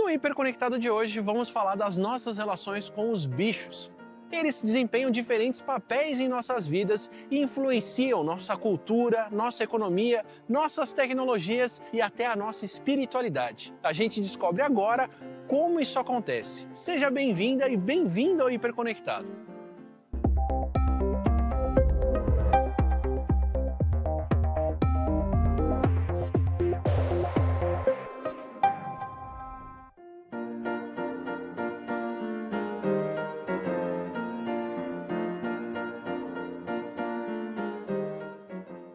No Hiperconectado de hoje, vamos falar das nossas relações com os bichos. Eles desempenham diferentes papéis em nossas vidas e influenciam nossa cultura, nossa economia, nossas tecnologias e até a nossa espiritualidade. A gente descobre agora como isso acontece. Seja bem-vinda e bem-vindo ao Hiperconectado.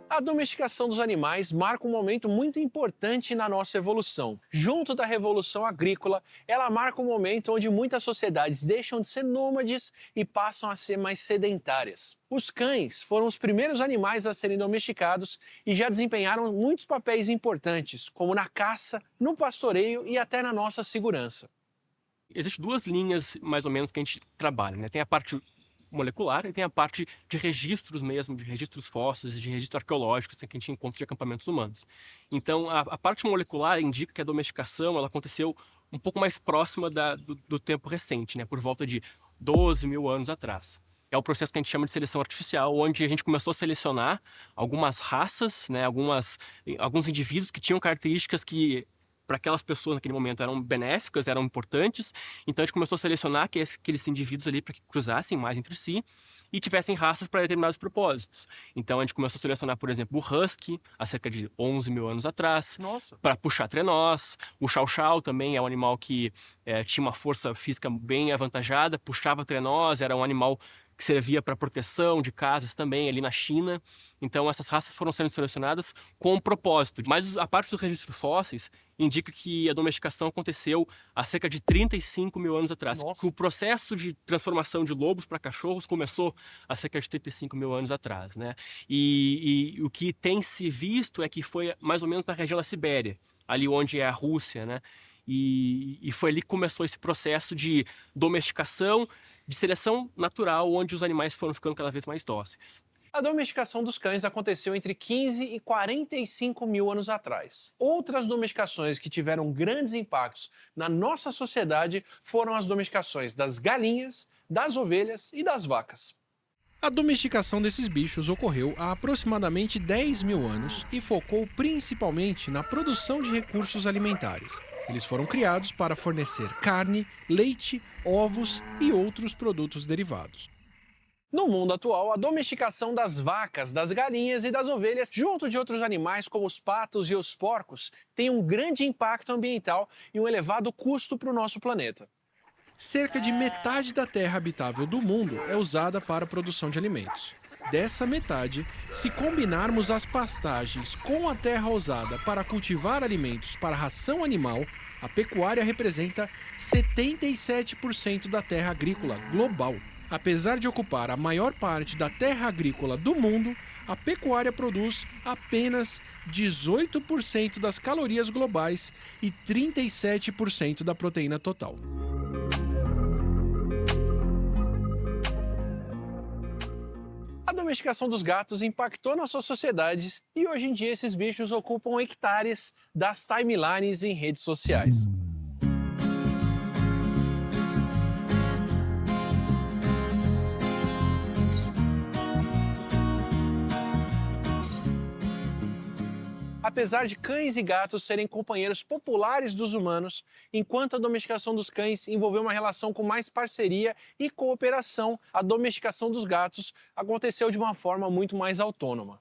A domesticação dos animais marca um momento muito importante na nossa evolução. Junto da Revolução Agrícola, ela marca um momento onde muitas sociedades deixam de ser nômades e passam a ser mais sedentárias. Os cães foram os primeiros animais a serem domesticados e já desempenharam muitos papéis importantes, como na caça, no pastoreio e até na nossa segurança. Existem duas linhas, mais ou menos, que a gente trabalha, né? Tem a parte molecular e tem a parte de registros mesmo, de registros fósseis, de registros arqueológicos que a gente encontra de acampamentos humanos. Então, a parte molecular indica que a domesticação ela aconteceu um pouco mais próxima do tempo recente, né? Por volta de 12 mil anos atrás. É o processo que a gente chama de seleção artificial, onde a gente começou a selecionar algumas raças, né? Alguns indivíduos que tinham características que para aquelas pessoas naquele momento eram benéficas, eram importantes. Então a gente começou a selecionar aqueles indivíduos ali para que cruzassem mais entre si e tivessem raças para determinados propósitos. Então a gente começou a selecionar, por exemplo, o Husky, há cerca de 11 mil anos atrás, para puxar trenós. O Chow Chow também é um animal que tinha uma força física bem avantajada, puxava trenós, era um animal que servia para proteção de casas também ali na China. Então essas raças foram sendo selecionadas com um propósito. Mas a parte dos registros fósseis indica que a domesticação aconteceu há cerca de 35 mil anos atrás. Que o processo de transformação de lobos para cachorros começou há cerca de 35 mil anos atrás, né? E o que tem se visto é que foi mais ou menos na região da Sibéria, ali onde é a Rússia, né? E foi ali que começou esse processo de domesticação, de seleção natural, onde os animais foram ficando cada vez mais dóceis. A domesticação dos cães aconteceu entre 15 e 45 mil anos atrás. Outras domesticações que tiveram grandes impactos na nossa sociedade foram as domesticações das galinhas, das ovelhas e das vacas. A domesticação desses bichos ocorreu há aproximadamente 10 mil anos e focou principalmente na produção de recursos alimentares. Eles foram criados para fornecer carne, leite, ovos e outros produtos derivados. No mundo atual, a domesticação das vacas, das galinhas e das ovelhas, junto de outros animais como os patos e os porcos, tem um grande impacto ambiental e um elevado custo para o nosso planeta. Cerca de metade da terra habitável do mundo é usada para a produção de alimentos. Dessa metade, se combinarmos as pastagens com a terra usada para cultivar alimentos para ração animal, a pecuária representa 77% da terra agrícola global. Apesar de ocupar a maior parte da terra agrícola do mundo, a pecuária produz apenas 18% das calorias globais e 37% da proteína total. A domesticação dos gatos impactou nossas sociedades e hoje em dia esses bichos ocupam hectares das timelines em redes sociais. Apesar de cães e gatos serem companheiros populares dos humanos, enquanto a domesticação dos cães envolveu uma relação com mais parceria e cooperação, a domesticação dos gatos aconteceu de uma forma muito mais autônoma.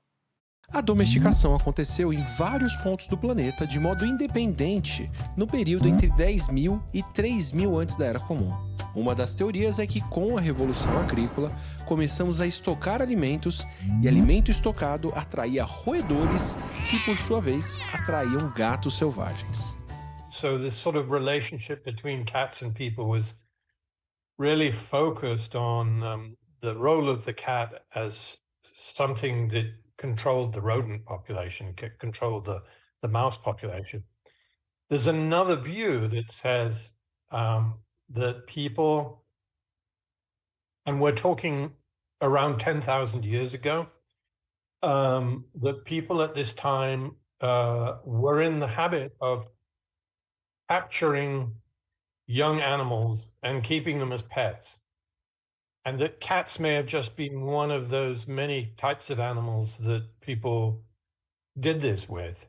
A domesticação aconteceu em vários pontos do planeta de modo independente no período entre 10 mil e 3 mil antes da Era Comum. Uma das teorias é que com a Revolução Agrícola começamos a estocar alimentos e alimento estocado atraía roedores que, por sua vez, atraíam gatos selvagens. So this sort of relationship between cats and people was really focused on the role of the cat as something that controlled the rodent population, controlled the mouse population. There's another view that says that people, and we're talking around 10,000 years ago, that people at this time were in the habit of capturing young animals and keeping them as pets. And that cats may have just been one of those many types of animals that people did this with.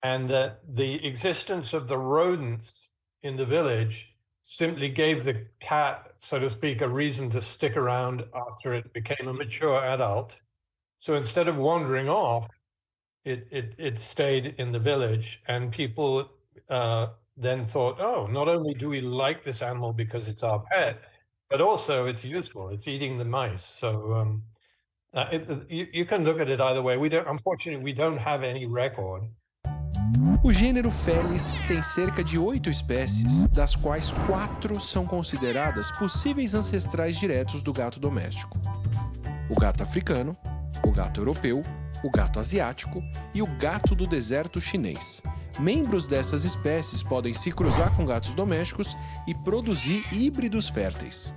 And that the existence of the rodents in the village simply gave the cat, so to speak, a reason to stick around after it became a mature adult. So instead of wandering off, it stayed in the village, and people then thought, oh, not only do we like this animal because it's our pet, but also it's useful. It's eating the mice. So you can look at it either way. Unfortunately, we don't have any record. O gênero Felis tem cerca de 8 espécies, das quais 4 são consideradas possíveis ancestrais diretos do gato doméstico: o gato africano, o gato europeu, o gato asiático e o gato do deserto chinês. Membros dessas espécies podem se cruzar com gatos domésticos e produzir híbridos férteis.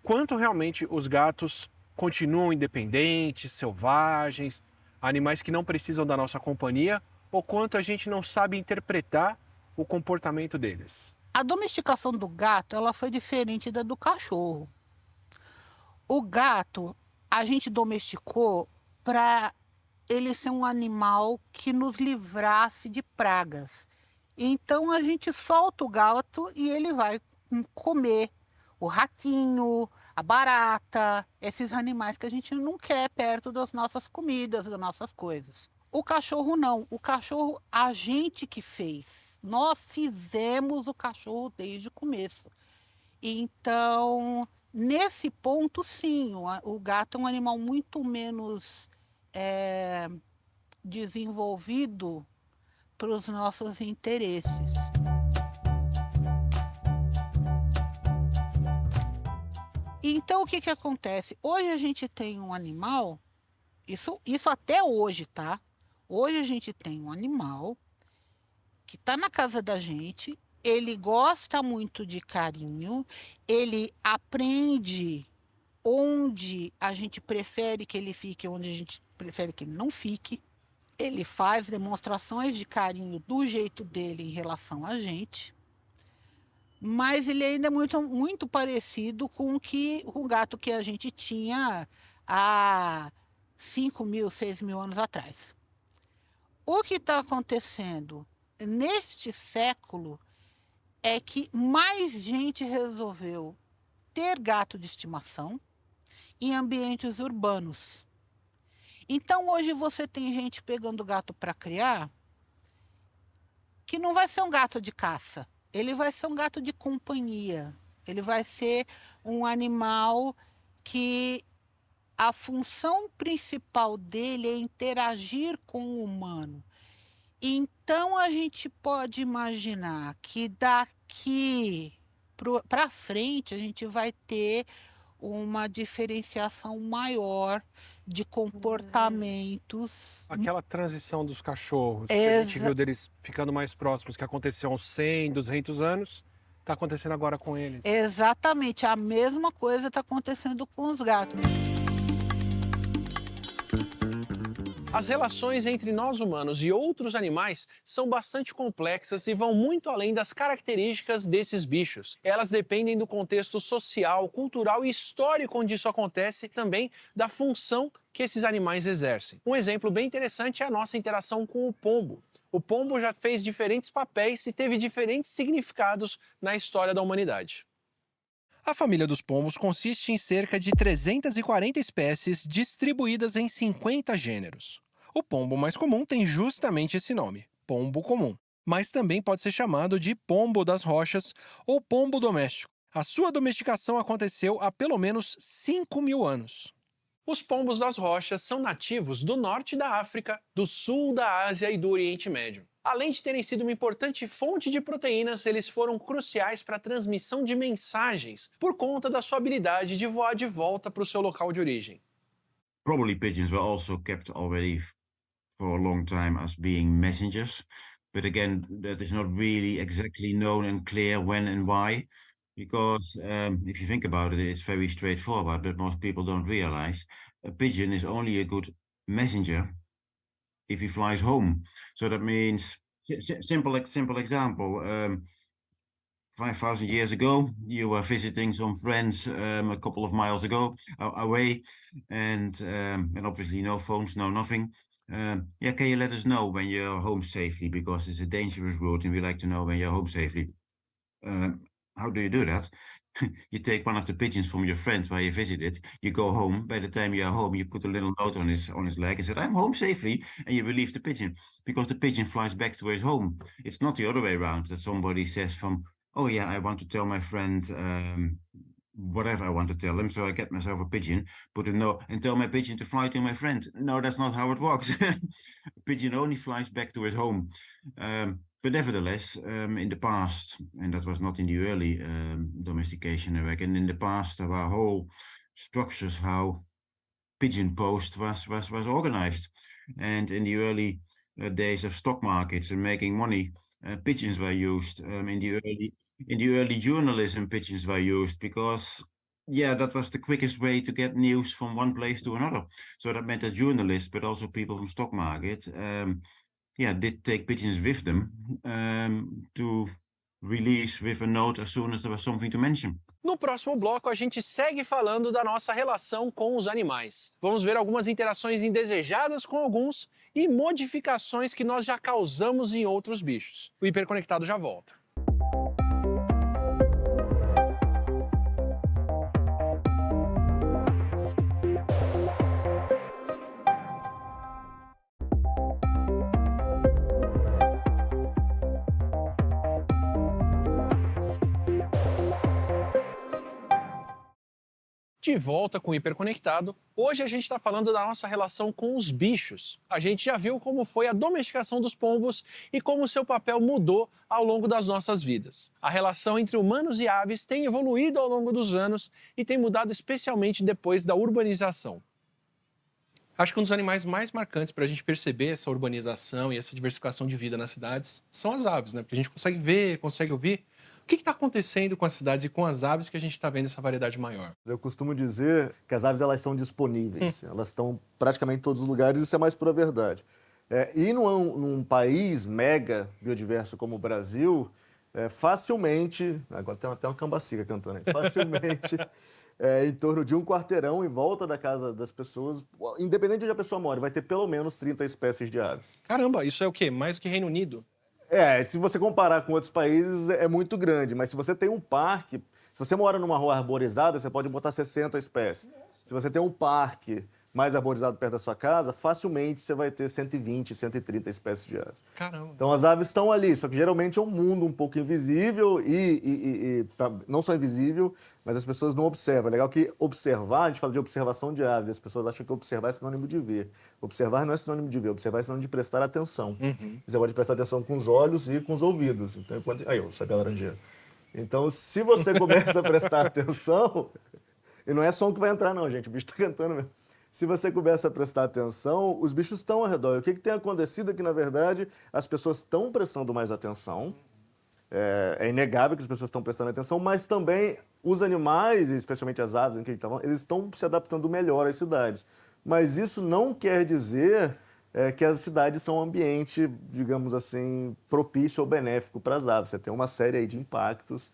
Quanto realmente os gatos continuam independentes, selvagens, animais que não precisam da nossa companhia, ou quanto a gente não sabe interpretar o comportamento deles? A domesticação do gato, ela foi diferente da do cachorro. O gato, a gente domesticou para ele ser um animal que nos livrasse de pragas. Então a gente solta o gato e ele vai comer o ratinho, a barata, esses animais que a gente não quer perto das nossas comidas, das nossas coisas. O cachorro não, o cachorro a gente que fez. Nós fizemos o cachorro desde o começo. Então, nesse ponto, sim, o gato é um animal muito menos desenvolvido para os nossos interesses. Então, o que que acontece? Hoje a gente tem um animal, isso até hoje, tá? Hoje a gente tem um animal que está na casa da gente, ele gosta muito de carinho, ele aprende onde a gente prefere que ele fique, onde a gente prefere que ele não fique. Ele faz demonstrações de carinho do jeito dele em relação a gente, mas ele ainda é muito parecido com o gato que a gente tinha há 5.000, 6.000 anos atrás. O que está acontecendo neste século é que mais gente resolveu ter gato de estimação em ambientes urbanos. Então hoje você tem gente pegando gato para criar que não vai ser um gato de caça, ele vai ser um gato de companhia, ele vai ser um animal que a função principal dele é interagir com o humano. Então a gente pode imaginar que daqui para frente a gente vai ter uma diferenciação maior de comportamentos. Aquela transição dos cachorros, que a gente viu deles ficando mais próximos, que aconteceu há uns 100, 200 anos, está acontecendo agora com eles. Exatamente, a mesma coisa está acontecendo com os gatos. As relações entre nós humanos e outros animais são bastante complexas e vão muito além das características desses bichos. Elas dependem do contexto social, cultural e histórico onde isso acontece, também da função que esses animais exercem. Um exemplo bem interessante é a nossa interação com o pombo. O pombo já fez diferentes papéis e teve diferentes significados na história da humanidade. A família dos pombos consiste em cerca de 340 espécies distribuídas em 50 gêneros. O pombo mais comum tem justamente esse nome, pombo comum, mas também pode ser chamado de pombo das rochas ou pombo doméstico. A sua domesticação aconteceu há pelo menos 5.000 anos. Os pombos das rochas são nativos do norte da África, do sul da Ásia e do Oriente Médio. Além de terem sido uma importante fonte de proteínas, eles foram cruciais para a transmissão de mensagens, por conta da sua habilidade de voar de volta para o seu local de origem. Probably pigeons were also kept already for a long time as being messengers, but again, that is not really exactly known and clear when and why, because if you think about it, it's very straightforward, but most people don't realize a pigeon is only a good messenger if he flies home. So that means, simple example, 5,000 years ago, you were visiting some friends a couple of miles away, and obviously no phones, no nothing. Yeah, can you let us know when you're home safely, because it's a dangerous route and we like to know when you're home safely. How do you do that? You take one of the pigeons from your friends where you visited, you go home. By the time you're home, you put a little note on his leg and said, "I'm home safely," and you release the pigeon, because the pigeon flies back to his home. It's not the other way around, that somebody says from, "Oh yeah, I want to tell my friend whatever I want to tell him, so I get myself a pigeon, put a note, and tell my pigeon to fly to my friend." No, that's not how it works. A pigeon only flies back to his home. But nevertheless, in the past, and that was not in the early domestication, I reckon, in the past there were whole structures how pigeon post was organized. And in the early days of stock markets and making money, pigeons were used. In the early journalism, pigeons were used because, yeah, that was the quickest way to get news from one place to another. So that meant that journalists, but also people from stock market, did take pigeons with them to release with a note as soon as there was something to mention. No próximo bloco, a gente segue falando da nossa relação com os animais. Vamos ver algumas interações indesejadas com alguns e modificações que nós já causamos em outros bichos. O Hiperconectado já volta. De volta com o Hiperconectado, hoje a gente está falando da nossa relação com os bichos. A gente já viu como foi a domesticação dos pombos e como seu papel mudou ao longo das nossas vidas. A relação entre humanos e aves tem evoluído ao longo dos anos e tem mudado especialmente depois da urbanização. Acho que um dos animais mais marcantes para a gente perceber essa urbanização e essa diversificação de vida nas cidades são as aves, né? Porque a gente consegue ver, consegue ouvir. O que está acontecendo com as cidades e com as aves que a gente está vendo essa variedade maior? Eu costumo dizer que as aves elas são disponíveis, elas estão praticamente em todos os lugares, isso é mais pura verdade. E num país mega biodiverso como o Brasil, facilmente, agora tem até uma cambacica cantando aí, facilmente, em torno de um quarteirão em volta da casa das pessoas, independente de onde a pessoa mora, vai ter pelo menos 30 espécies de aves. Caramba, isso é o quê? Mais do que Reino Unido? Se você comparar com outros países, é muito grande, mas se você tem um parque, se você mora numa rua arborizada, você pode botar 60 espécies. Se você tem um parque mais arborizado perto da sua casa, facilmente você vai ter 120, 130 espécies de aves. Caramba. Então as aves estão ali, só que geralmente é um mundo um pouco invisível não só invisível, mas as pessoas não observam. É legal que observar, a gente fala de observação de aves, as pessoas acham que observar é sinônimo de ver. Observar não é sinônimo de ver, observar é sinônimo de prestar atenção. Você pode prestar atenção com os olhos e com os ouvidos. Então, aí, eu sabia a laranjeira. Então, se você começa a prestar atenção, e não é som que vai entrar não, gente, o bicho está cantando mesmo. Se você começa a prestar atenção, os bichos estão ao redor. E o que tem acontecido é que, na verdade, as pessoas estão prestando mais atenção. É inegável que as pessoas estão prestando atenção, mas também os animais, especialmente as aves, eles estão se adaptando melhor às cidades. Mas isso não quer dizer que as cidades são um ambiente, digamos assim, propício ou benéfico para as aves. Você tem uma série aí de impactos.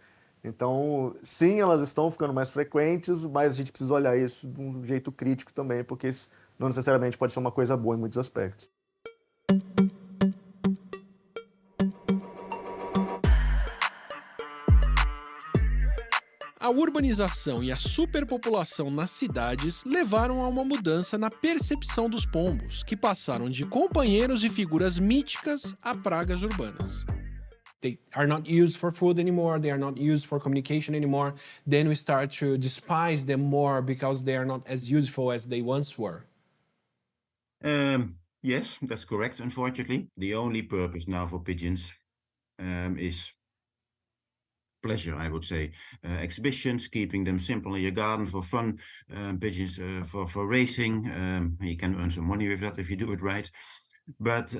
Então, sim, elas estão ficando mais frequentes, mas a gente precisa olhar isso de um jeito crítico também, porque isso não necessariamente pode ser uma coisa boa em muitos aspectos. A urbanização e a superpopulação nas cidades levaram a uma mudança na percepção dos pombos, que passaram de companheiros e figuras míticas a pragas urbanas. They are not used for food anymore, they are not used for communication anymore, then we start to despise them more because they are not as useful as they once were. Yes, that's correct, unfortunately. The only purpose now for pigeons is pleasure, I would say. Exhibitions, keeping them simple in your garden for fun, pigeons for racing. You can earn some money with that if you do it right. But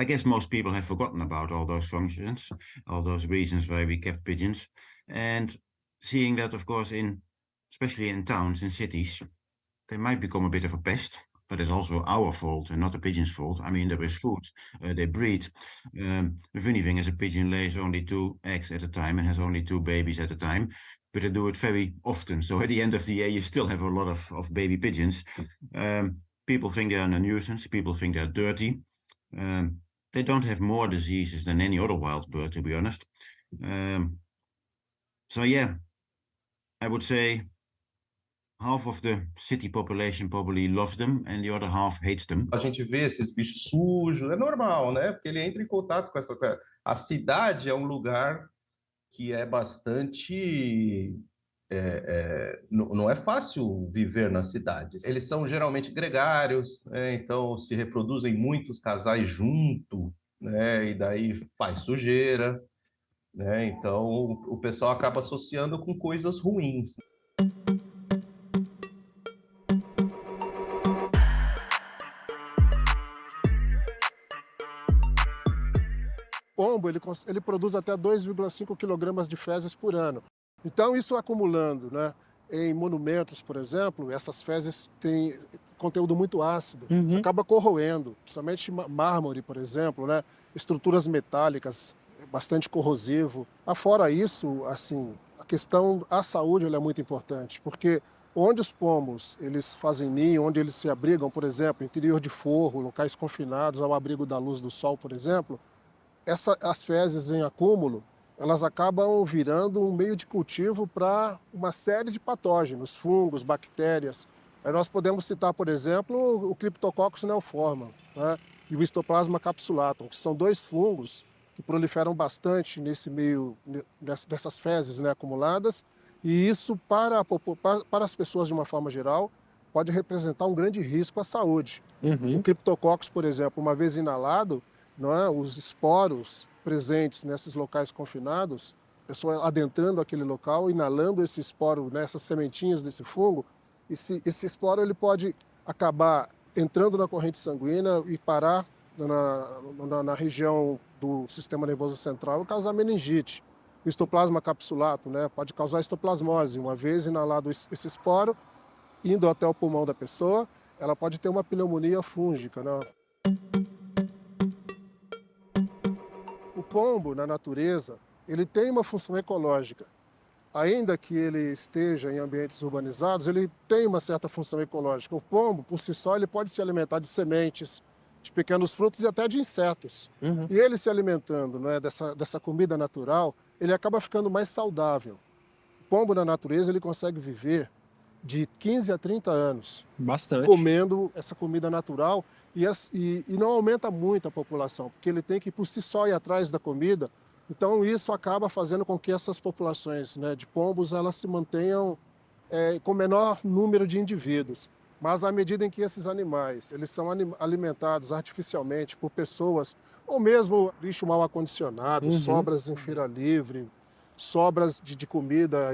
I guess most people have forgotten about all those functions, all those reasons why we kept pigeons. And seeing that, of course, especially in towns, in cities, they might become a bit of a pest. but it's also our fault and not the pigeon's fault. I mean, there is food, they breed. The funny thing is a pigeon lays only 2 eggs at a time and has only 2 babies at a time, but they do it very often. So at the end of the year, you still have a lot of baby pigeons. People think they're a nuisance. People think they're dirty. They don't have more diseases than any other wild bird, to be honest. So yeah, I would say half of the city population probably loves them and the other half hates them. A gente vê esses bichos sujos, é normal, né? Porque ele entra em contato com essa coisa. A cidade é um lugar que é bastante... não é fácil viver nas cidades. Eles são geralmente gregários, né? Então se reproduzem muitos casais junto, né? E daí faz sujeira, né? Então o pessoal acaba associando com coisas ruins. Pombo, ele produz até 2,5 quilogramas de fezes por ano. Então, isso acumulando, né, em monumentos, por exemplo, essas fezes têm conteúdo muito ácido, acaba corroendo, principalmente mármore, por exemplo, né, estruturas metálicas, bastante corrosivo. Afora isso, assim, a questão da saúde ela é muito importante, porque onde os pombos eles fazem ninho, onde eles se abrigam, por exemplo, interior de forro, locais confinados ao abrigo da luz do sol, por exemplo, as fezes em acúmulo, elas acabam virando um meio de cultivo para uma série de patógenos, fungos, bactérias. Aí nós podemos citar, por exemplo, o Cryptococcus neoformans, né, e o Histoplasma capsulatum, que são 2 fungos que proliferam bastante nesse meio dessas fezes, né, acumuladas, e isso para as pessoas de uma forma geral pode representar um grande risco à saúde. O Cryptococcus, por exemplo, uma vez inalado, não é, os esporos presentes nesses locais confinados, a pessoa adentrando aquele local, inalando esse esporo, né, essas sementinhas desse fungo, esse esporo ele pode acabar entrando na corrente sanguínea e parar na região do sistema nervoso central e causar meningite. O Histoplasma capsulatum, né, pode causar histoplasmose. Uma vez inalado esse esporo, indo até o pulmão da pessoa, ela pode ter uma pneumonia fúngica, né? O pombo, na natureza, ele tem uma função ecológica. Ainda que ele esteja em ambientes urbanizados, ele tem uma certa função ecológica. O pombo, por si só, ele pode se alimentar de sementes, de pequenos frutos e até de insetos. E ele se alimentando, né, dessa comida natural, ele acaba ficando mais saudável. O pombo, na natureza, ele consegue viver de 15 a 30 anos. Bastante. Comendo essa comida natural. E não aumenta muito a população, porque ele tem que por si só ir atrás da comida. Então isso acaba fazendo com que essas populações, né, de pombos elas se mantenham com menor número de indivíduos. Mas à medida em que esses animais eles são alimentados artificialmente por pessoas, ou mesmo lixo mal acondicionado, sobras em feira livre, sobras de comida,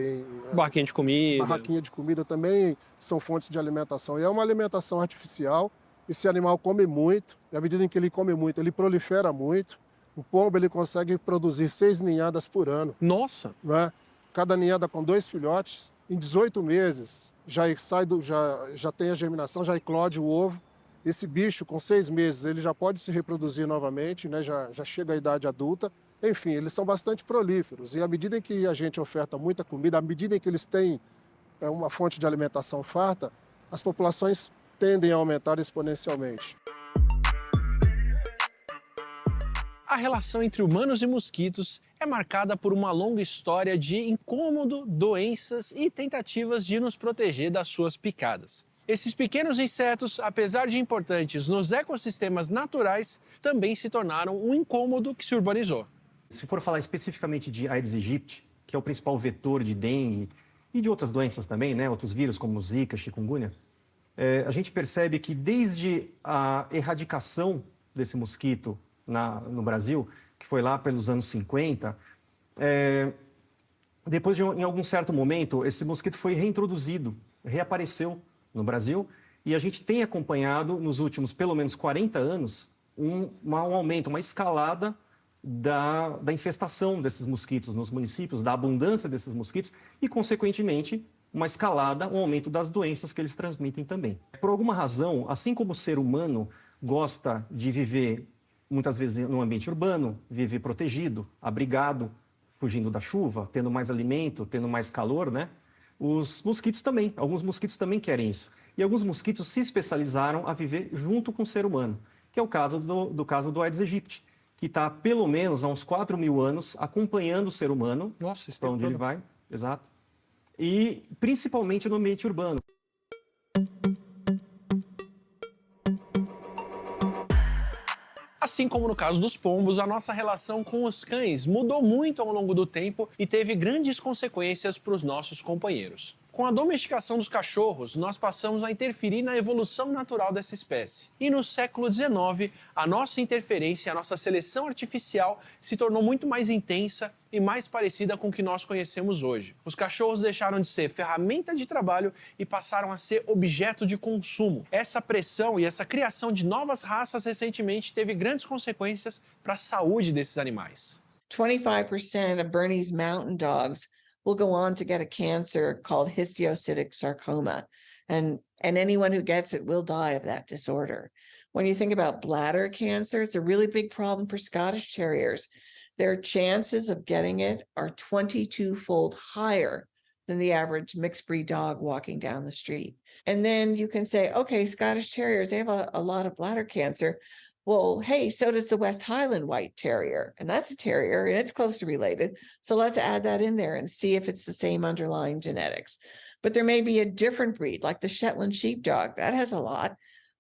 Barraquinha de comida. Barraquinha de comida também são fontes de alimentação. E é uma alimentação artificial. Esse animal come muito, e à medida em que ele come muito, ele prolifera muito. O pombo ele consegue produzir 6 ninhadas por ano. Nossa! Né? Cada ninhada com 2 filhotes. Em 18 meses já tem a germinação, já eclode o ovo. Esse bicho, com 6 meses, ele já pode se reproduzir novamente, né? já chega à idade adulta. Enfim, eles são bastante prolíferos. E à medida em que a gente oferta muita comida, à medida em que eles têm uma fonte de alimentação farta, as populações tendem a aumentar exponencialmente. A relação entre humanos e mosquitos é marcada por uma longa história de incômodo, doenças e tentativas de nos proteger das suas picadas. Esses pequenos insetos, apesar de importantes nos ecossistemas naturais, também se tornaram um incômodo que se urbanizou. Se for falar especificamente de Aedes aegypti, que é o principal vetor de dengue e de outras doenças também, né, outros vírus como Zika, chikungunya, a gente percebe que desde a erradicação desse mosquito no Brasil, que foi lá pelos anos 50, depois em algum certo momento, esse mosquito foi reintroduzido, reapareceu no Brasil, e a gente tem acompanhado nos últimos pelo menos 40 anos um aumento, uma escalada da infestação desses mosquitos nos municípios, da abundância desses mosquitos e, consequentemente, uma escalada, um aumento das doenças que eles transmitem também. Por alguma razão, assim como o ser humano gosta de viver, muitas vezes, num ambiente urbano, viver protegido, abrigado, fugindo da chuva, tendo mais alimento, tendo mais calor, né? Os mosquitos também, alguns mosquitos também querem isso. E alguns mosquitos se especializaram a viver junto com o ser humano, que é o caso do Aedes aegypti, que está pelo menos há uns 4.000 anos acompanhando o ser humano, Nossa, isso para onde ele vai, exato, e principalmente no ambiente urbano. Assim como no caso dos pombos, a nossa relação com os cães mudou muito ao longo do tempo e teve grandes consequências para os nossos companheiros. Com a domesticação dos cachorros, nós passamos a interferir na evolução natural dessa espécie. E no século XIX, a nossa interferência, a nossa seleção artificial se tornou muito mais intensa e mais parecida com o que nós conhecemos hoje. Os cachorros deixaram de ser ferramenta de trabalho e passaram a ser objeto de consumo. Essa pressão e essa criação de novas raças recentemente teve grandes consequências para a saúde desses animais. 25% of Bernese Mountain Dogs will go on to get a cancer called histiocytic sarcoma. And anyone who gets it will die of that disorder. When you think about bladder cancer, it's a really big problem for Scottish Terriers. Their chances of getting it are 22-fold higher than the average mixed breed dog walking down the street. And then you can say, okay, Scottish Terriers, they have a lot of bladder cancer. Well, hey, so does the West Highland White Terrier, and that's a terrier, and it's closely related. So let's add that in there and see if it's the same underlying genetics. But there may be a different breed, like the Shetland Sheepdog. That has a lot,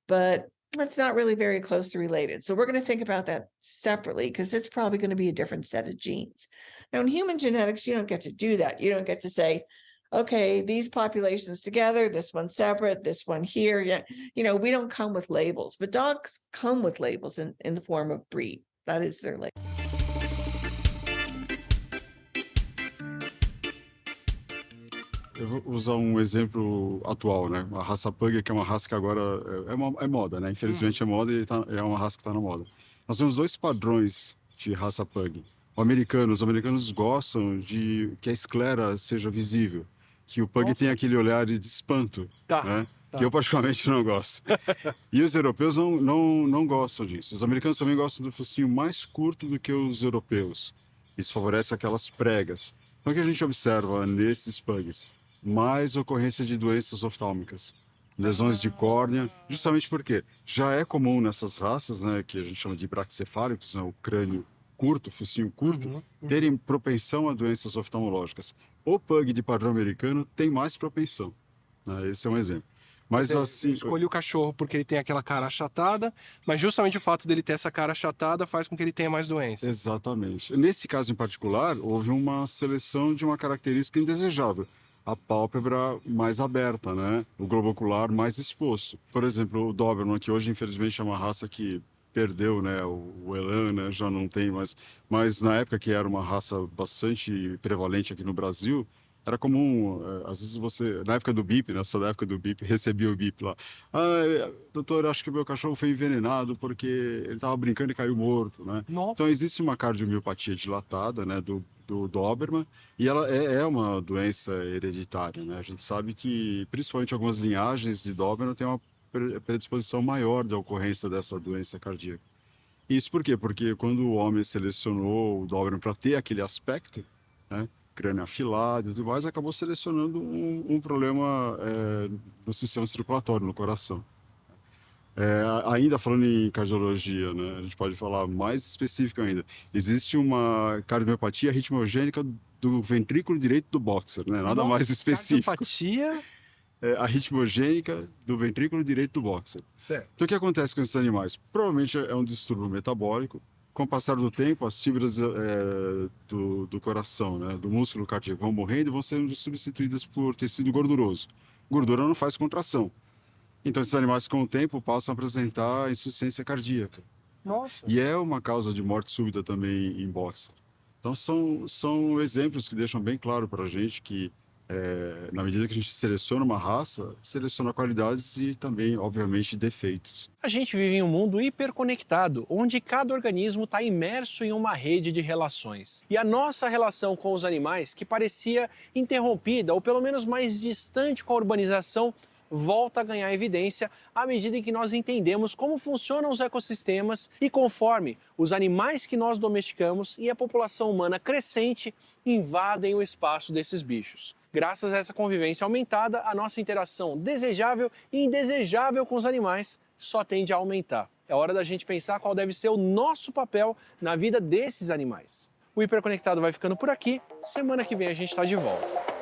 but it's not really very closely related. So we're going to think about that separately because it's probably going to be a different set of genes. Now, in human genetics, you don't get to do that. You don't get to say, okay, these populations together, this one separate, this one here. Yeah, we don't come with labels, but dogs come with labels in the form of breed. That is their label. Eu vou usar um exemplo atual, né? A raça Pug, que é uma raça que agora é moda, né? Infelizmente é moda e é uma raça que está na moda. Nós temos dois padrões de raça Pug. Os americanos gostam de que a esclera seja visível, que o Pug tenha aquele olhar de espanto, né? Que eu particularmente não gosto. E os europeus não gostam disso. Os americanos também gostam do focinho mais curto do que os europeus. Isso favorece aquelas pregas. Então o que a gente observa nesses Pugs? Mais ocorrência de doenças oftálmicas, lesões de córnea, justamente porque já é comum nessas raças, né, que a gente chama de braquicefálicos, né, o crânio curto, focinho curto, terem propensão a doenças oftalmológicas. O Pug de padrão americano tem mais propensão, né? Esse é um exemplo. Mas assim, eu escolhi o cachorro porque ele tem aquela cara achatada, mas justamente o fato dele ter essa cara achatada faz com que ele tenha mais doenças. Exatamente. Nesse caso em particular, houve uma seleção de uma característica indesejável. A pálpebra mais aberta, né? O globo ocular mais exposto. Por exemplo, o Doberman, que hoje infelizmente é uma raça que perdeu, né? O Elan, né? Já não tem mais. Mas na época que era uma raça bastante prevalente aqui no Brasil, era comum, às vezes você, na época do BIP, né, só na época do BIP, recebia o BIP lá. Ah, doutor, acho que o meu cachorro foi envenenado porque ele estava brincando e caiu morto, né? Nossa. Então existe uma cardiomiopatia dilatada, né, do Doberman, e ela é uma doença hereditária, né? A gente sabe que, principalmente algumas linhagens de Doberman têm uma predisposição maior de ocorrência dessa doença cardíaca. Isso por quê? Porque quando o homem selecionou o Doberman para ter aquele aspecto, né, crânio afilado e tudo mais, acabou selecionando um problema no sistema circulatório, no coração. Ainda falando em cardiologia, né, a gente pode falar mais específico ainda. Existe uma cardiomiopatia ritmogênica do ventrículo direito do boxer, né? Nada mais específico. Cardiomiopatia? Arritmogênica do ventrículo direito do boxer. Certo. Então o que acontece com esses animais? Provavelmente é um distúrbio metabólico. Com o passar do tempo, as fibras do coração, né, do músculo cardíaco vão morrendo e vão sendo substituídas por tecido gorduroso. Gordura não faz contração. Então, esses animais, com o tempo, passam a apresentar insuficiência cardíaca. Nossa. E é uma causa de morte súbita também em boxer. Então, são exemplos que deixam bem claro para a gente que na medida que a gente seleciona uma raça, seleciona qualidades e também, obviamente, defeitos. A gente vive em um mundo hiperconectado, onde cada organismo está imerso em uma rede de relações. E a nossa relação com os animais, que parecia interrompida ou pelo menos mais distante com a urbanização, volta a ganhar evidência à medida em que nós entendemos como funcionam os ecossistemas e conforme os animais que nós domesticamos e a população humana crescente invadem o espaço desses bichos. Graças a essa convivência aumentada, a nossa interação desejável e indesejável com os animais só tende a aumentar. É hora da gente pensar qual deve ser o nosso papel na vida desses animais. O Hiperconectado vai ficando por aqui. Semana que vem a gente está de volta.